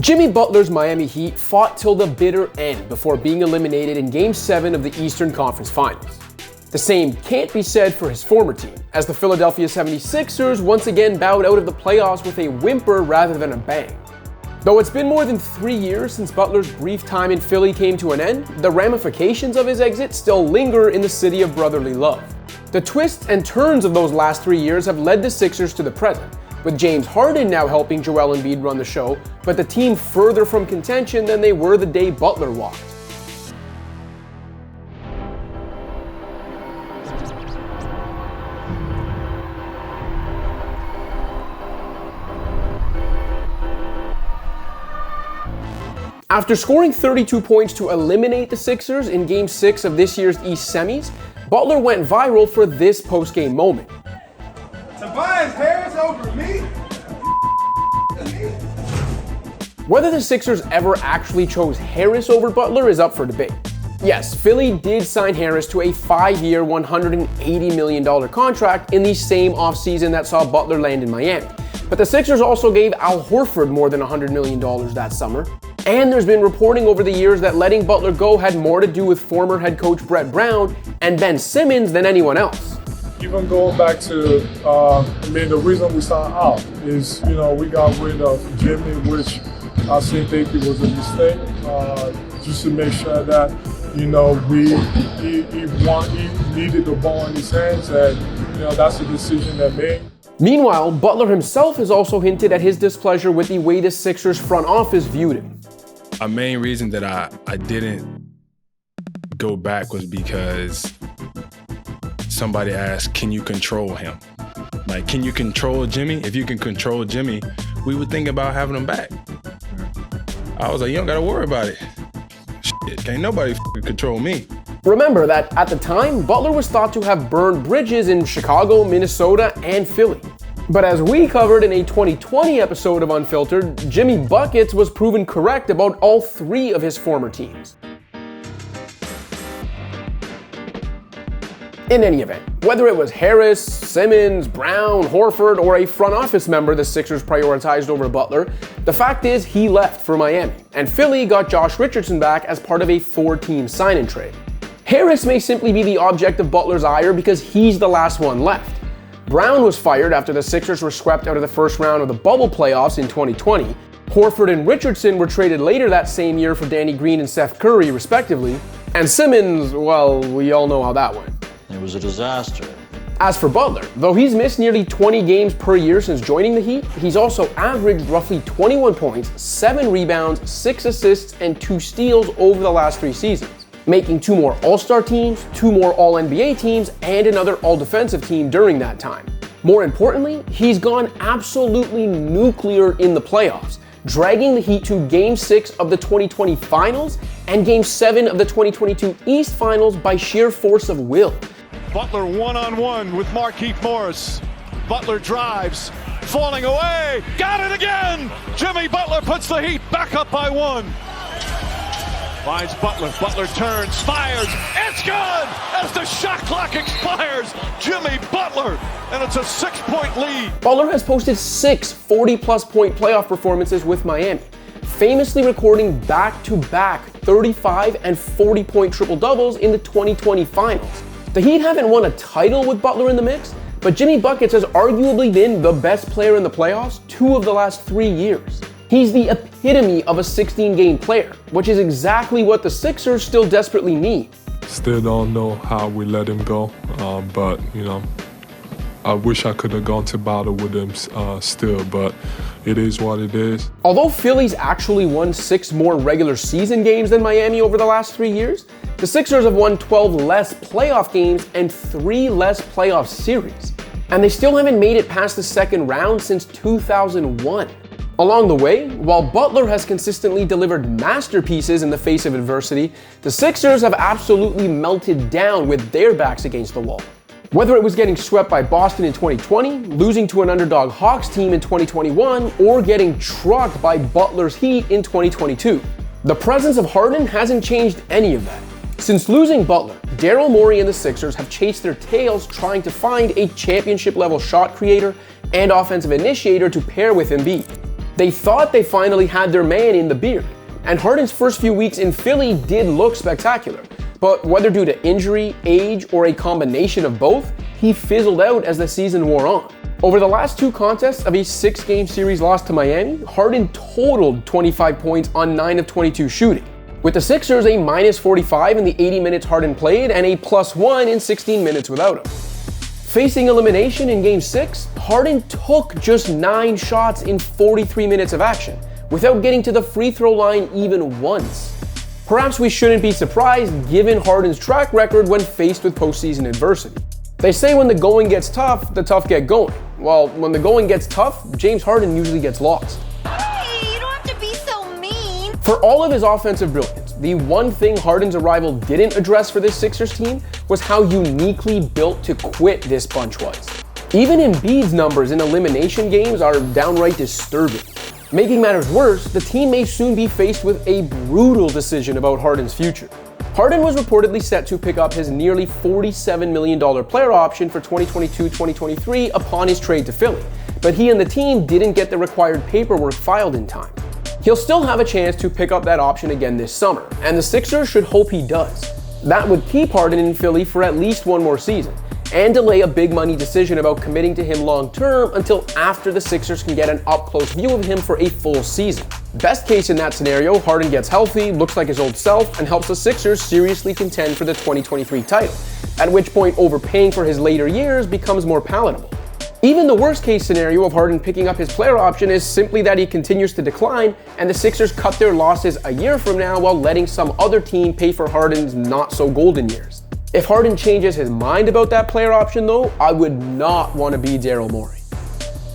Jimmy Butler's Miami Heat fought till the bitter end before being eliminated in Game 7 of the Eastern Conference Finals. The same can't be said for his former team, as the Philadelphia 76ers once again bowed out of the playoffs with a whimper rather than a bang. Though it's been more than 3 years since Butler's brief time in Philly came to an end, the ramifications of his exit still linger in the city of brotherly love. The twists and turns of those last 3 years have led the Sixers to the present, with James Harden now helping Joel Embiid run the show, but the team further from contention than they were the day Butler walked. After scoring 32 points to eliminate the Sixers in Game 6 of this year's East Semis, Butler went viral for this post-game moment. Tobias Harris over me? Whether the Sixers ever actually chose Harris over Butler is up for debate. Yes, Philly did sign Harris to a 5-year, $180 million contract in the same offseason that saw Butler land in Miami. But the Sixers also gave Al Horford more than $100 million that summer. And there's been reporting over the years that letting Butler go had more to do with former head coach Brett Brown and Ben Simmons than anyone else. Even going back to, the reason we signed out is, we got rid of Jimmy, which I think it was a mistake, just to make sure that, he needed the ball in his hands, and, that's the decision that made. Meanwhile, Butler himself has also hinted at his displeasure with the way the Sixers front office viewed him. A main reason that I didn't go back was because somebody asked, can you control him? Like, can you control Jimmy? If you can control Jimmy, we would think about having him back. I was like, you don't gotta worry about it. Shit, can't nobody control me. Remember that at the time, Butler was thought to have burned bridges in Chicago, Minnesota, and Philly. But as we covered in a 2020 episode of Unfiltered, Jimmy Buckets was proven correct about all 3 of his former teams. In any event, whether it was Harris, Simmons, Brown, Horford, or a front office member the Sixers prioritized over Butler, the fact is he left for Miami, and Philly got Josh Richardson back as part of a 4-team sign-in trade. Harris may simply be the object of Butler's ire because he's the last one left. Brown was fired after the Sixers were swept out of the first round of the bubble playoffs in 2020. Horford and Richardson were traded later that same year for Danny Green and Seth Curry, respectively. And Simmons, well, we all know how that went. It was a disaster. As for Butler, though he's missed nearly 20 games per year since joining the Heat, he's also averaged roughly 21 points, 7 rebounds, 6 assists, and 2 steals over the last 3 seasons, making 2 more All-Star teams, 2 more All-NBA teams, and another All-Defensive team during that time. More importantly, he's gone absolutely nuclear in the playoffs, dragging the Heat to Game 6 of the 2020 Finals and Game 7 of the 2022 East Finals by sheer force of will. Butler one-on-one with Markieff Morris. Butler drives, falling away, got it again! Jimmy Butler puts the Heat back up by 1. Finds Butler, Butler turns, fires, it's good! As the shot clock expires, Jimmy Butler, and it's a 6-point lead. Butler has posted 6 40-plus point playoff performances with Miami, famously recording back-to-back 35 and 40-point triple-doubles in the 2020 Finals. The Heat haven't won a title with Butler in the mix, but Jimmy Buckets has arguably been the best player in the playoffs 2 of the last 3 years. He's the epitome of a 16-game player, which is exactly what the Sixers still desperately need. Still don't know how we let him go, but, I wish I could have gone to battle with him still, but it is what it is. Although Philly's actually won 6 more regular season games than Miami over the last 3 years, the Sixers have won 12 less playoff games and 3 less playoff series. And they still haven't made it past the second round since 2001. Along the way, while Butler has consistently delivered masterpieces in the face of adversity, the Sixers have absolutely melted down with their backs against the wall. Whether it was getting swept by Boston in 2020, losing to an underdog Hawks team in 2021, or getting trucked by Butler's Heat in 2022. The presence of Harden hasn't changed any of that. Since losing Butler, Daryl Morey and the Sixers have chased their tails trying to find a championship-level shot creator and offensive initiator to pair with Embiid. They thought they finally had their man in the beard, and Harden's first few weeks in Philly did look spectacular. But whether due to injury, age, or a combination of both, he fizzled out as the season wore on. Over the last 2 contests of a 6-game series loss to Miami, Harden totaled 25 points on 9 of 22 shooting, with the Sixers a -45 in the 80 minutes Harden played and a +1 in 16 minutes without him. Facing elimination in Game 6, Harden took just 9 shots in 43 minutes of action, without getting to the free throw line even once. Perhaps we shouldn't be surprised given Harden's track record when faced with postseason adversity. They say when the going gets tough, the tough get going. Well, when the going gets tough, James Harden usually gets lost. Hey, you don't have to be so mean. For all of his offensive brilliance, the one thing Harden's arrival didn't address for this Sixers team was how uniquely built to quit this bunch was. Even Embiid's numbers in elimination games are downright disturbing. Making matters worse, the team may soon be faced with a brutal decision about Harden's future. Harden was reportedly set to pick up his nearly $47 million player option for 2022-2023 upon his trade to Philly, but he and the team didn't get the required paperwork filed in time. He'll still have a chance to pick up that option again this summer, and the Sixers should hope he does. That would keep Harden in Philly for at least one more season, and delay a big money decision about committing to him long term until after the Sixers can get an up-close view of him for a full season. Best case in that scenario, Harden gets healthy, looks like his old self, and helps the Sixers seriously contend for the 2023 title, at which point overpaying for his later years becomes more palatable. Even the worst case scenario of Harden picking up his player option is simply that he continues to decline and the Sixers cut their losses a year from now while letting some other team pay for Harden's not so golden years. If Harden changes his mind about that player option though, I would not want to be Daryl Morey.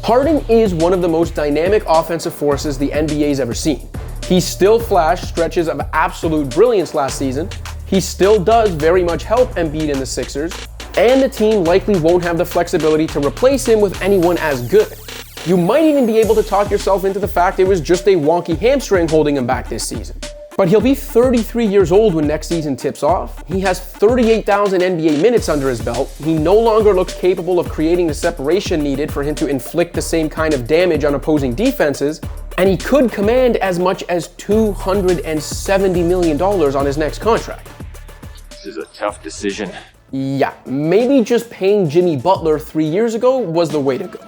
Harden is one of the most dynamic offensive forces the NBA's ever seen. He still flashed stretches of absolute brilliance last season, he still does very much help Embiid and the Sixers, and the team likely won't have the flexibility to replace him with anyone as good. You might even be able to talk yourself into the fact it was just a wonky hamstring holding him back this season. But he'll be 33 years old when next season tips off. He has 38,000 NBA minutes under his belt. He no longer looks capable of creating the separation needed for him to inflict the same kind of damage on opposing defenses. And he could command as much as $270 million on his next contract. This is a tough decision. Yeah, maybe just paying Jimmy Butler 3 years ago was the way to go.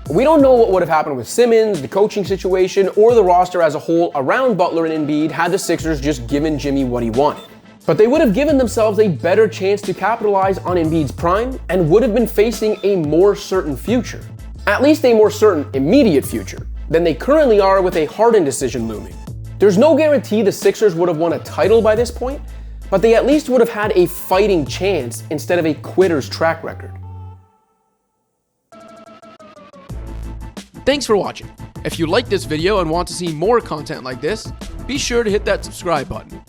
We don't know what would have happened with Simmons, the coaching situation, or the roster as a whole around Butler and Embiid had the Sixers just given Jimmy what he wanted. But they would have given themselves a better chance to capitalize on Embiid's prime and would have been facing a more certain future. At least a more certain immediate future than they currently are with a Harden decision looming. There's no guarantee the Sixers would have won a title by this point, but they at least would have had a fighting chance instead of a quitter's track record. Thanks for watching. If you liked this video and want to see more content like this, be sure to hit that subscribe button.